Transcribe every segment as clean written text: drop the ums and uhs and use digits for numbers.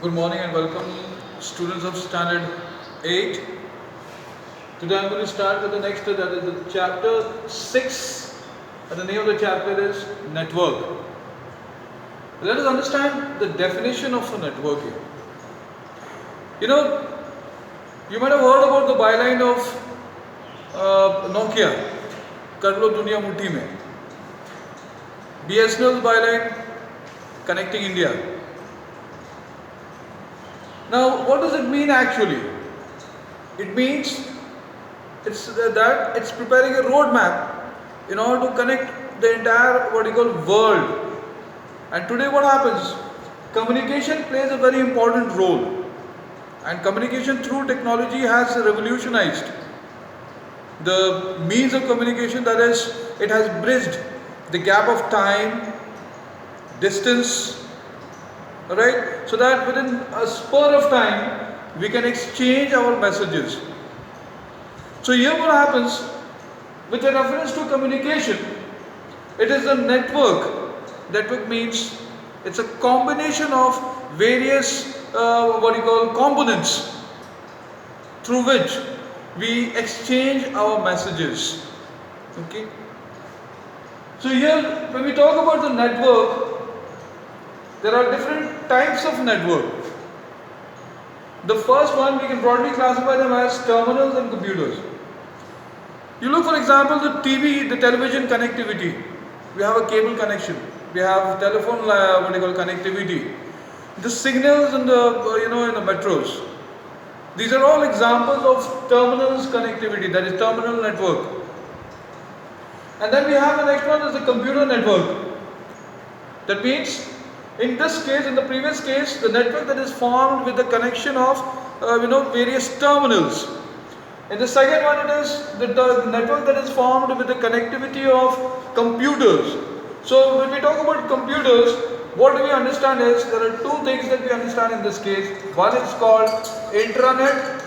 Good morning and welcome, students of Standard 8. Today I'm going to start with the next, that is the chapter 6, and the name of the chapter is Network. Let us understand the definition of a network here. You might have heard about the byline of Nokia, कर लो दुनिया मुट्ठी में. BSNL's byline, connecting India. Now, what does it mean actually? It means it's preparing a roadmap in order to connect the entire world. And today what happens? Communication plays a very important role. And communication through technology has revolutionized the means of communication, that is, it has bridged the gap of time, distance, right? So that within a spur of time, we can exchange our messages. So here what happens, with a reference to communication, it is a network. Network means it's a combination of various components through which we exchange our messages. Okay. So here, when we talk about the network, there are different types of network. The first one, we can broadly classify them as terminals and computers. You look, for example, the television connectivity. We have a cable connection. We have telephone connectivity. The signals in the in the metros. These are all examples of terminals connectivity, that is terminal network. And then we have the next one is the computer network. That means, in this case, in the previous case, the network that is formed with the connection of various terminals. In the second one, it is the network that is formed with the connectivity of computers. So when we talk about computers, what do we understand is there are two things that we understand in this case. One is called intranet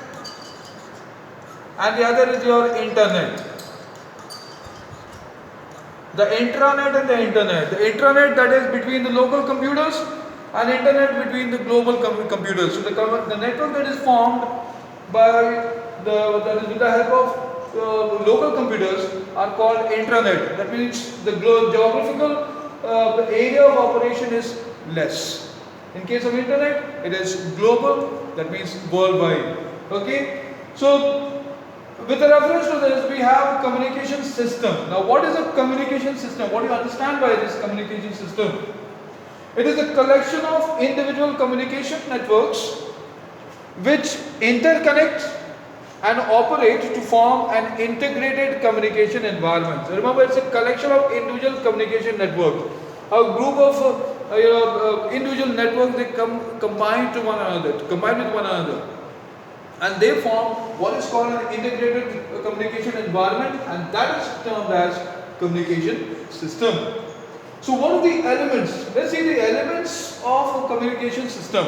and the other is your internet. The intranet and the internet. The intranet, that is between the local computers, and internet between the global computers. So the network that is formed with the help of local computers are called intranet. That means the geographical area of operation is less. In case of internet, it is global. That means worldwide. Okay. So with a reference to this, we have communication system. Now, what is a communication system? What do you understand by this communication system? It is a collection of individual communication networks which interconnect and operate to form an integrated communication environment. So remember, it's a collection of individual communication networks. A group of individual networks, they combine with one another. And they form what is called an integrated communication environment, and that is termed as communication system. So what are the elements? Let's see the elements of a communication system.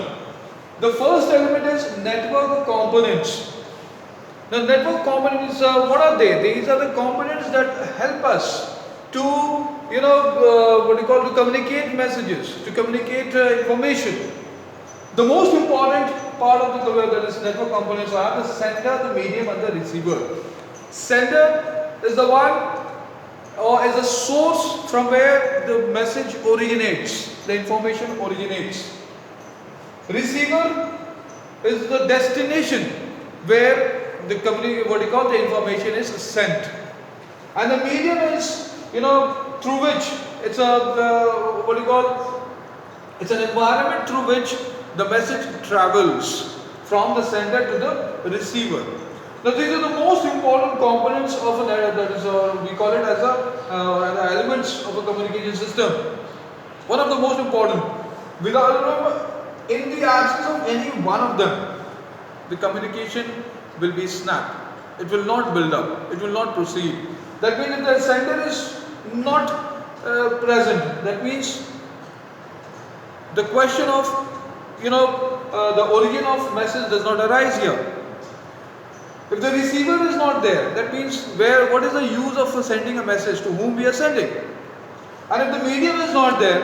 The first element is network components. The network components, what are they? These are the components that help us to, to communicate messages, to communicate information. The most important part of the network components are the sender, the medium, and the receiver. Sender is the one, or is a source from where the message originates, the information originates. Receiver is the destination where the information is sent. And the medium is, through which it's it's an environment through which the message travels from the sender to the receiver. Now, these are the most important components of a network. That is, we call it as the elements of a communication system. One of the most important. In the absence of any one of them, the communication will be snapped. It will not build up. It will not proceed. That means if the sender is not present, that means the question of the origin of message does not arise here. If the receiver is not there, that means what is the use of sending a message, to whom we are sending? And if the medium is not there,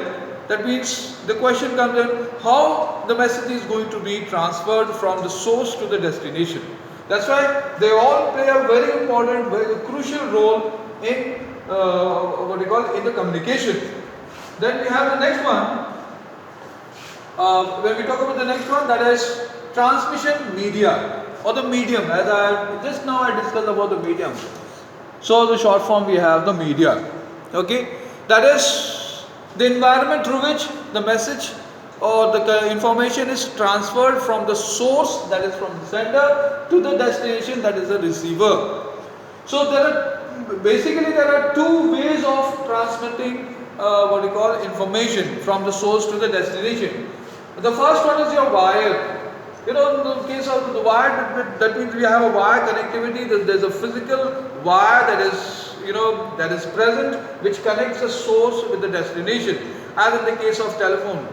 That means the question comes in how the message is going to be transferred from the source to the destination. That's why they all play a very important, very crucial role in in the communication. Then we have the next one. When we talk about the next one, that is transmission media or the medium. As I just now I discussed about the medium. So the short form we have the media. Okay, that is the environment through which the message or the information is transferred from the source, that is from the sender, to the destination, that is the receiver. So there are two ways of transmitting information from the source to the destination. The first one is your wire. In the case of the wire, that means we have a wire connectivity. There's a physical wire that is present, which connects the source with the destination, as in the case of telephone.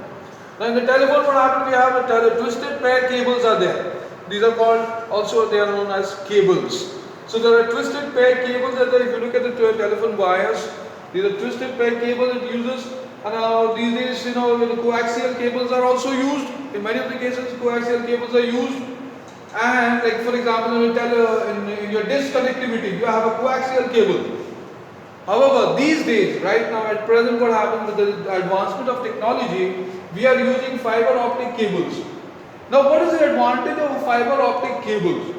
Now in the telephone, what happens? We have the twisted pair cables are there. These are called, also they are known as cables. So there are twisted pair cables that if you look at the telephone wires, these are twisted pair cables it uses. And these days, the coaxial cables are also used. In many of the cases, coaxial cables are used. And like for example, in your disk connectivity, you have a coaxial cable. However, these days, right now at present, what happens with the advancement of technology, we are using fiber optic cables. Now, what is the advantage of fiber optic cables?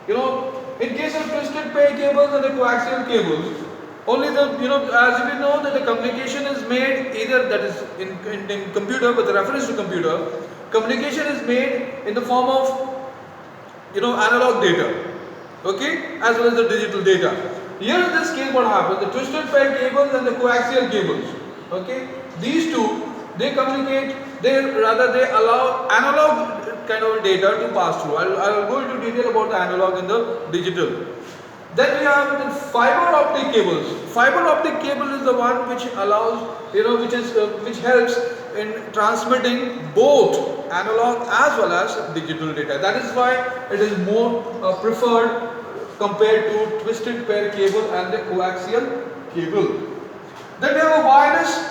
In case of twisted pair cables and the coaxial cables, only as we know that the communication is made either that is in computer with reference to computer, communication is made in the form of analog data, okay, as well as the digital data. Here in this case, what happens? The twisted pair cables and the coaxial cables, okay, these two, they communicate. They allow analog kind of data to pass through. I'll go into detail about the analog and the digital. Then we have the fiber optic cables. Fiber optic cable is the one which allows, which helps in transmitting both analog as well as digital data. That is why it is more preferred compared to twisted pair cable and the coaxial cable. Then we have a wireless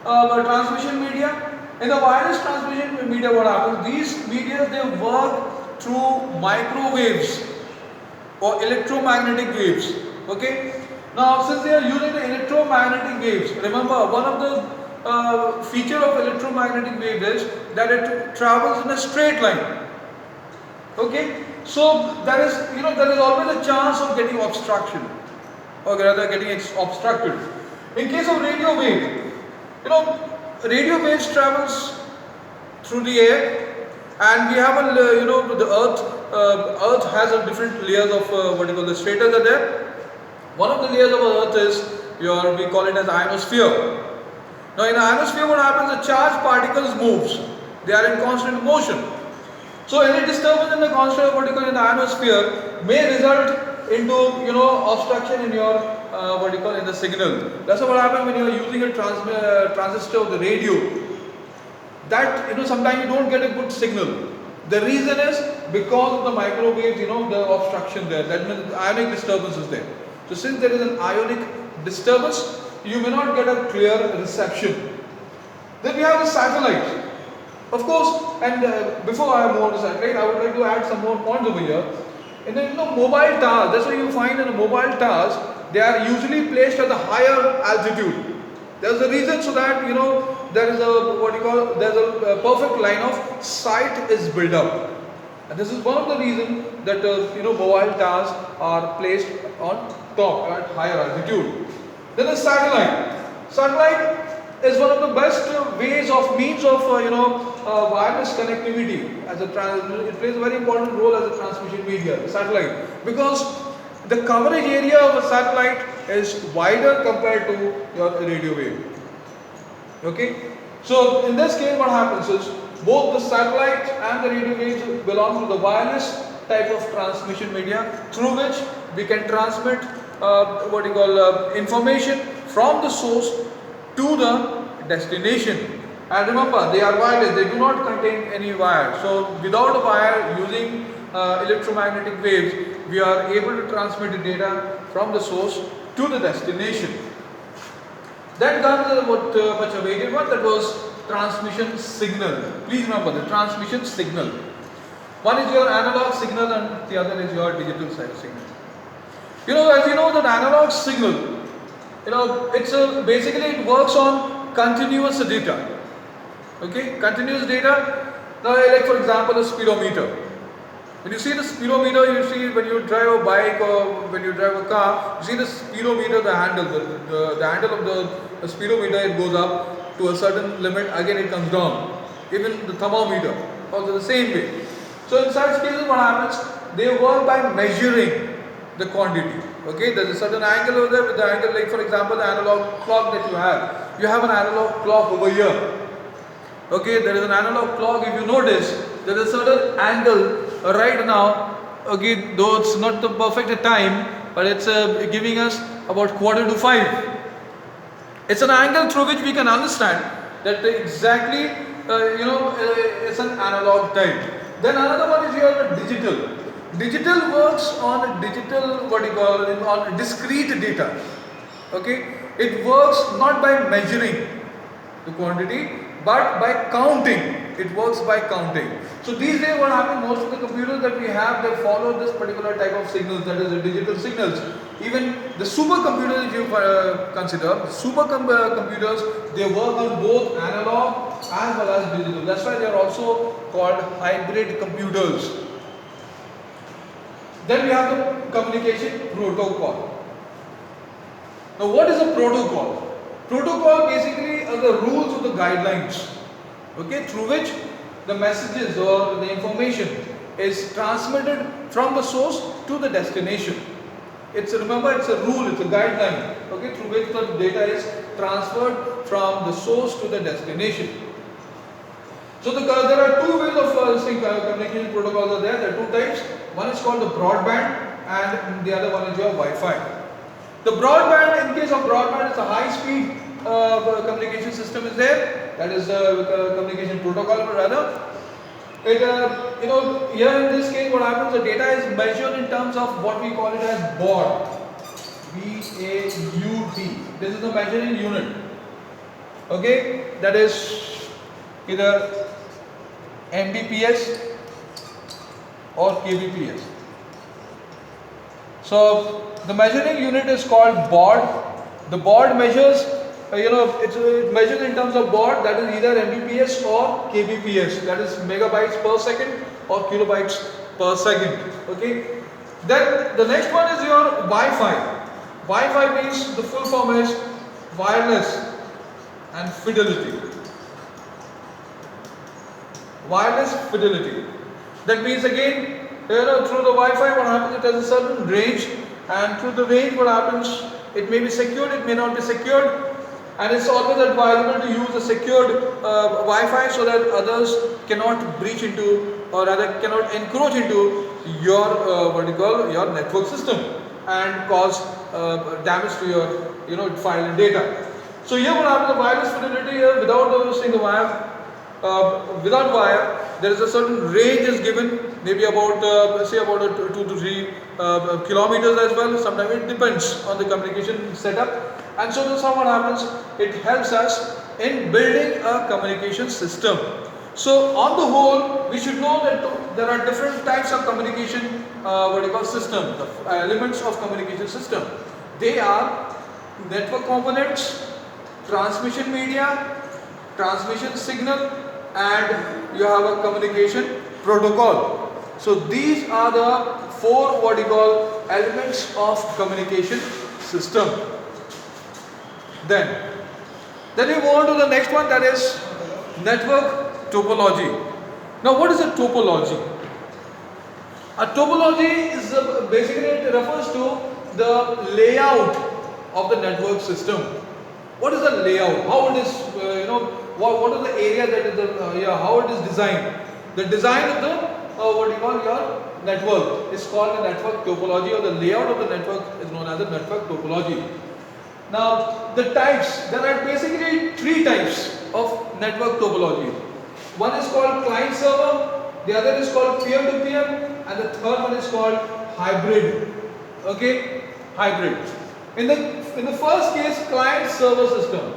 transmission media. In the wireless transmission media, what happens? These media, they work through microwaves or electromagnetic waves. Okay. Now, since they are using the electromagnetic waves, remember one of the feature of electromagnetic wave is that it travels in a straight line. Okay. So there is always a chance of getting obstruction, or rather getting obstructed. In case of radio wave, radio waves travels through the air, and we have the earth has a different layers of the stratas are there. One of the layers of earth is we call it as ionosphere. Now in the ionosphere, what happens? The charged particles moves. They are in constant motion. So any disturbance in the constant in the ionosphere may result into obstruction in your in the signal. That's what happens when you are using a transistor of the radio. That sometimes you don't get a good signal. The reason is because of the microwaves, the obstruction there. That means ionic disturbance is there. So since there is an ionic disturbance, you may not get a clear reception. Then we have the satellite. Of course, and before I move on to satellite, I would like to add some more points over here. In the mobile towers, that's why you find in the mobile towers, they are usually placed at the higher altitude. There's a reason so that there is a perfect line of sight is built up, and this is one of the reasons that mobile towers are placed on top at higher altitude. Then the satellite. Satellite is one of the best means of wireless connectivity. It plays a very important role as a transmission media, satellite, because the coverage area of a satellite is wider compared to your radio wave. Okay, so in this case, what happens is both the satellite and the radio waves belong to the wireless type of transmission media through which we can transmit information from the source to the destination. And remember, they are wireless, they do not contain any wire. So without a wire, using electromagnetic waves, we are able to transmit the data from the source to the destination. Then comes the much awaited one, that was transmission signal. Please remember the transmission signal. One is your analog signal and the other is your digital signal. As you know, that analog signal, it's basically it works on continuous data. Okay, continuous data. Now, like for example, a speedometer. When you see the speedometer, you see when you drive a bike or when you drive a car, you see the speedometer, the handle, the handle of the speedometer, it goes up to a certain limit, again it comes down. Even the thermometer, also the same way. So in such cases what happens, they work by measuring the quantity. Okay, there is a certain angle over there with the angle, like for example the analog clock that you have. You have an analog clock over here. Okay, there is an analog clock. If you notice, there is a certain angle right now. Okay, though it's not the perfect time, but it's giving us about 4:45. It's an angle through which we can understand that exactly, it's an analog time. Then another one is your digital. Digital works on digital, on discrete data. Okay, it works not by measuring the quantity, but by counting. It works by counting. So these days what happens, most of the computers that we have, they follow this particular type of signals, that is the digital signals. Even the supercomputers, if you consider, supercomputers, they work on both analog as well as digital. That's why they are also called hybrid computers. Then we have the communication protocol. Now what is a protocol? Protocol basically are the rules or the guidelines, okay, through which the messages or the information is transmitted from the source to the destination. Remember, it's a rule, it's a guideline, okay, through which the data is transferred from the source to the destination. So there are two ways of communication protocols are there. There are two types. One is called the broadband and the other one is your Wi-Fi. The broadband, in case of broadband, it's a high-speed communication system is there. That is communication protocol rather. Here in this case, what happens? The data is measured in terms of what we call it as baud. B-A-U-D. This is the measuring unit. Okay, that is either Mbps or kbps. So the measuring unit is called baud. The baud measures, it measures in terms of baud, that is either Mbps or kbps, that is megabytes per second or kilobytes per second. Okay. Then the next one is your Wi-Fi. Wi-Fi means the full form is wireless and fidelity. Wireless fidelity. That means again, through the Wi-Fi what happens, it has a certain range, and through the range what happens, it may be secured, it may not be secured, and it's always advisable to use a secured Wi-Fi so that others cannot breach into, or rather cannot encroach into your your network system and cause damage to your file and data. So here what happens, the wireless fidelity here, without using the wire, without wire, there is a certain range is given, maybe about say about 2 to 3 kilometers as well. Sometimes it depends on the communication setup, and so this is how what happens. It helps us in building a communication system. So on the whole, we should know that there are different types of communication system, the elements of communication system. They are network components, transmission media, transmission signal, and you have a communication protocol. So these are the four elements of communication system. Then we move on to the next one, that is network topology. Now what is a topology? A topology is basically, it refers to the layout of the network system. What is the layout? How it is, what is the area that is how it is designed? The design of the your network is called the network topology, or the layout of the network is known as the network topology. Now the types, there are basically three types of network topology. One is called client server, the other is called peer-to-peer, and the third one is called hybrid. Okay, hybrid. In the first case, client server system.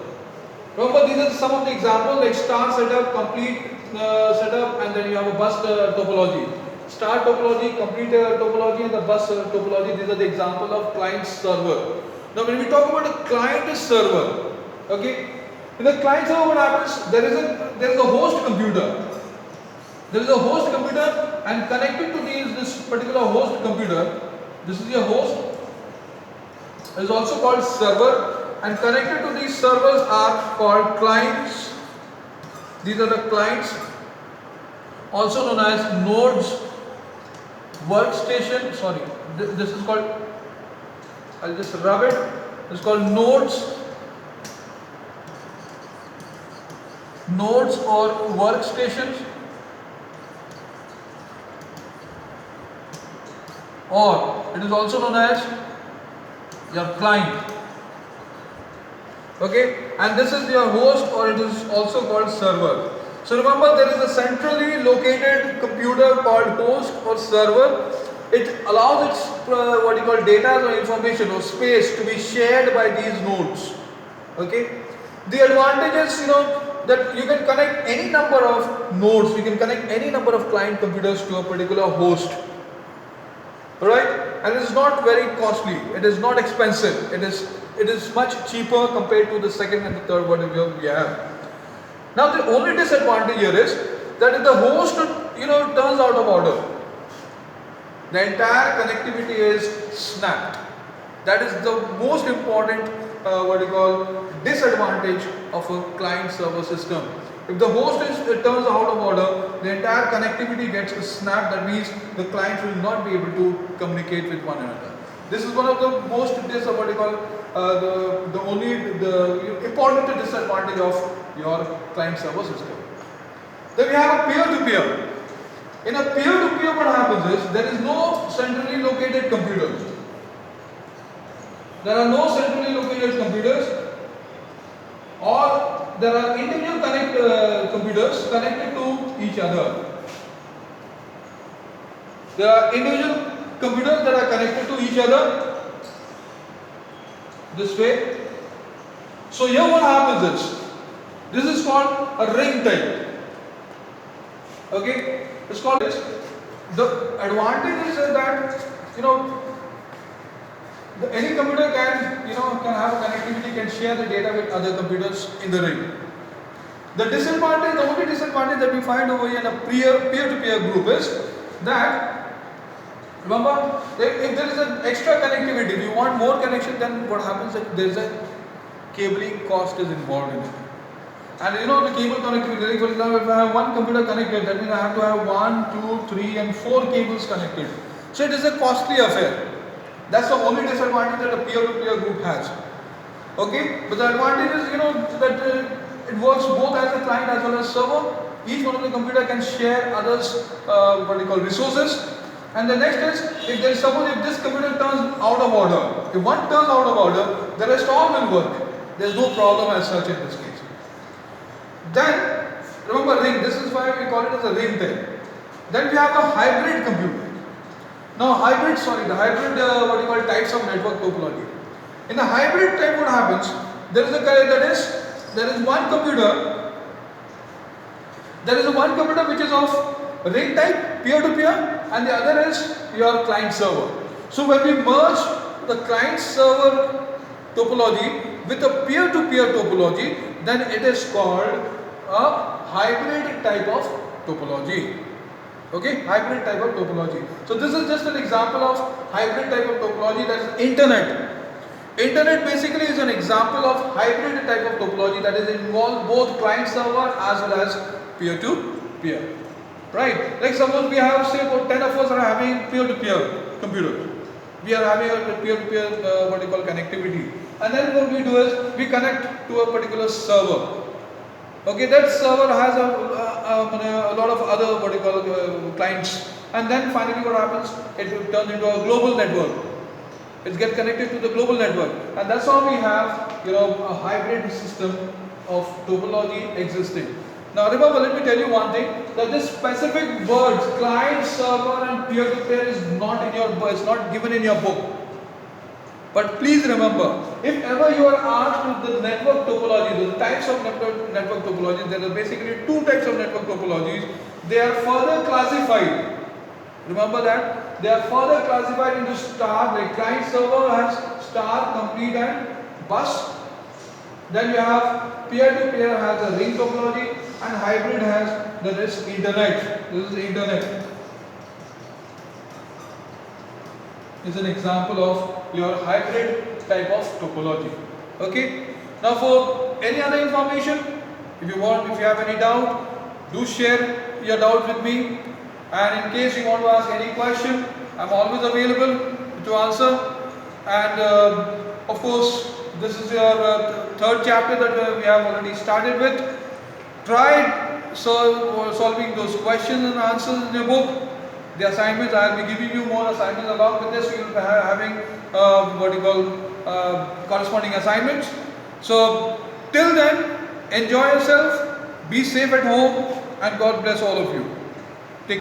Remember, these are some of the examples like star setup, complete setup, and then you have a bus topology. Star topology, complete topology, and the bus topology. These are the example of client server. Now, when we talk about a client server, okay, in the client server, what happens? There is a host computer. There is a host computer, and connected to this particular host computer. This is your host. It is also called server, and connected to these servers are called clients. These are the clients, also known as nodes, workstation. Sorry, this is called, I'll just rub it. It's called nodes or workstations, or it is also known as your client. Okay, and this is your host, or it is also called server. So remember, there is a centrally located computer called host or server. It allows its what you call data or information or space to be shared by these nodes. Okay, the advantage is, that you can connect any number of nodes, you can connect any number of client computers to a particular host. Alright, and it is not very costly, it is not expensive, it is much cheaper compared to the second and the third one we have. Now the only disadvantage here is that if the host turns out of order, the entire connectivity is snapped. That is the most important disadvantage of a client server system. If the host turns out of order, the entire connectivity gets snapped. That means the clients will not be able to communicate with one another. This is one of the most the important disadvantage of your client server system. Then we have a peer-to-peer. In a peer-to-peer, what happens is there is no centrally located computers. There are no centrally located computers, or there are individual computers connected to each other. There are individual computers that are connected to each other this way. So here what happens is, this is called a ring type. Okay, it's called this. The advantage is that any computer can have a connectivity, can share the data with other computers in the ring. The only disadvantage that we find over here in a peer-to-peer group is that, remember, if there is an extra connectivity, if you want more connection, then what happens is there is a cabling cost is involved in it. And the cable connectivity, for example, if I have one computer connected, that means I have to have 1, 2, 3 and 4 cables connected. So it is a costly affair. That's the only disadvantage that a peer-to-peer group has. Okay, but the advantage is that it works both as a client as well as server. Each one of the computer can share others resources. And the next is, if this computer turns out of order, if one turns out of order, the rest all will work. There is no problem as such in this case. Then remember ring. This is why we call it as a ring type. Then we have a hybrid computer. Now the hybrid types of network topology. In the hybrid type, what happens? There is one computer which is of ring type, peer-to-peer, and the other is your client server. So when we merge the client server topology with a peer-to-peer topology, then it is called a hybrid type of topology. Okay, hybrid type of topology. So this is just an example of hybrid type of topology, that is internet. Internet basically is an example of hybrid type of topology that is involved both client server as well as peer-to-peer. Right? Like suppose we have, say, about 10 of us are having peer-to-peer computers. We are having a peer-to-peer connectivity. And then what we do is we connect to a particular server. Okay, that server has a lot of other clients, and then finally what happens? It will turn into a global network. It gets connected to the global network, and that's how we have a hybrid system of topology existing. Now remember, let me tell you one thing, that this specific words client, server, and peer-to-peer is not in your book. It's not given in your book. But please remember, if ever you are asked the network topology, the types of network topologies, there are basically two types of network topologies. They are further classified. Remember that they are further classified into star. The client server has star, complete, and bus. Then you have peer-to-peer has a ring topology, and hybrid has this internet. This is internet. Is an example of your hybrid type of topology. Okay. Now, for any other information, if you have any doubt, do share your doubt with me. And in case you want to ask any question, I'm always available to answer. And of course, this is your third chapter that we have already started with. Try solving those questions and answers in your book. The assignments, I will be giving you more assignments along with this. You will be having what you call corresponding assignments. So till then, enjoy yourself, be safe at home, and God bless all of you.